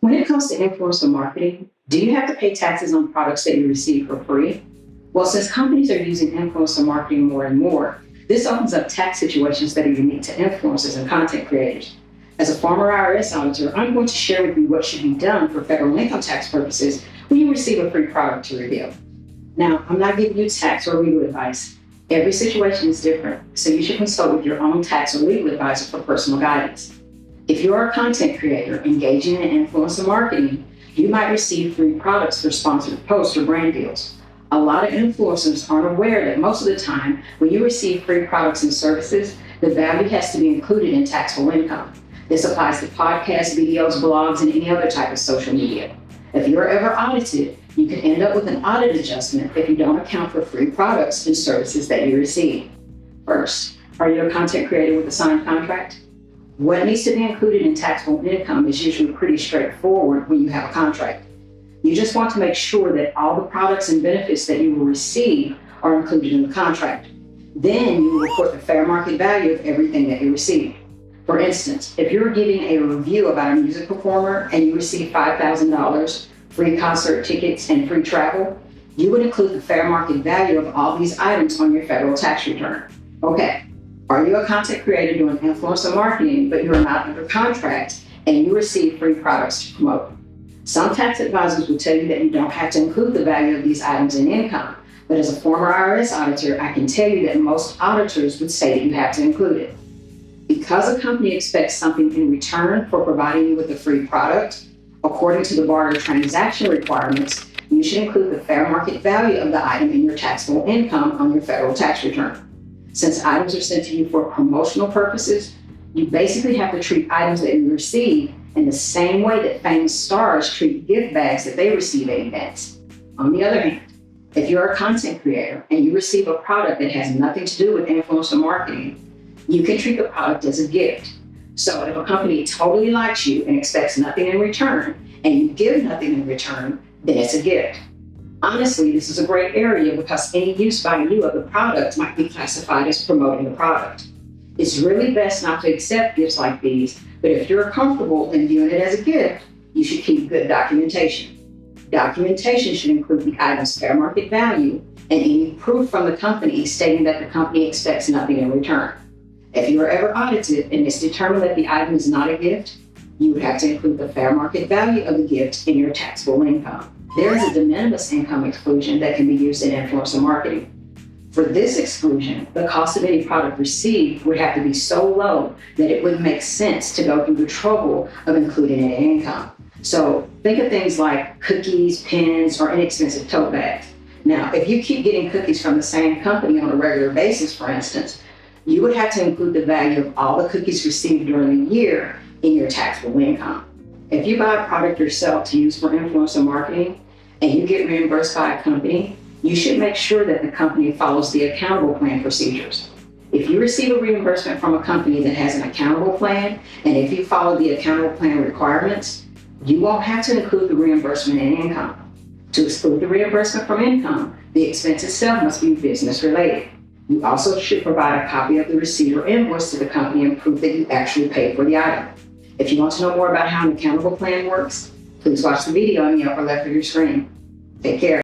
When it comes to influencer marketing, do you have to pay taxes on products that you receive for free? Well, since companies are using influencer marketing more and more, this opens up tax situations that are unique to influencers and content creators. As a former IRS auditor, I'm going to share with you what should be done for federal income tax purposes when you receive a free product to review. Now, I'm not giving you tax or legal advice. Every situation is different, so you should consult with your own tax or legal advisor for personal guidance. If you're a content creator engaging in influencer marketing, you might receive free products for sponsored posts or brand deals. A lot of influencers aren't aware that most of the time, when you receive free products and services, the value has to be included in taxable income. This applies to podcasts, videos, blogs, and any other type of social media. If you're ever audited, you can end up with an audit adjustment if you don't account for free products and services that you receive. First, are you a content creator with a signed contract? What needs to be included in taxable income is usually pretty straightforward when you have a contract. You just want to make sure that all the products and benefits that you will receive are included in the contract. Then you will report the fair market value of everything that you receive. For instance, if you're giving a review about a music performer and you receive $5,000, free concert tickets, and free travel, you would include the fair market value of all these items on your federal tax return. Okay. Are you a content creator doing influencer marketing, but you are not under contract and you receive free products to promote? Some tax advisors will tell you that you don't have to include the value of these items in income, but as a former IRS auditor, I can tell you that most auditors would say that you have to include it. Because a company expects something in return for providing you with a free product, according to the barter transaction requirements, you should include the fair market value of the item in your taxable income on your federal tax return. Since items are sent to you for promotional purposes, you basically have to treat items that you receive in the same way that famous stars treat gift bags that they receive at events. On the other hand, if you're a content creator and you receive a product that has nothing to do with influencer marketing, you can treat the product as a gift. So if a company totally likes you and expects nothing in return, and you give nothing in return, then it's a gift. Honestly, this is a great area because any use by you of the product might be classified as promoting the product. It's really best not to accept gifts like these, but if you're comfortable in viewing it as a gift, you should keep good documentation. Documentation should include the item's fair market value and any proof from the company stating that the company expects nothing in return. If you are ever audited and it's determined that the item is not a gift, you would have to include the fair market value of the gift in your taxable income. There is a de minimis income exclusion that can be used in influencer marketing. For this exclusion, the cost of any product received would have to be so low that it wouldn't make sense to go through the trouble of including it in income. So think of things like cookies, pens, or inexpensive tote bags. Now, if you keep getting cookies from the same company on a regular basis, for instance, you would have to include the value of all the cookies received during the year in your taxable income. If you buy a product yourself to use for influencer marketing and you get reimbursed by a company, you should make sure that the company follows the accountable plan procedures. If you receive a reimbursement from a company that has an accountable plan, and if you follow the accountable plan requirements, you won't have to include the reimbursement in income. To exclude the reimbursement from income, the expense itself must be business related. You also should provide a copy of the receipt or invoice to the company and prove that you actually paid for the item. If you want to know more about how an accountable plan works, please watch the video in the upper left of your screen. Take care.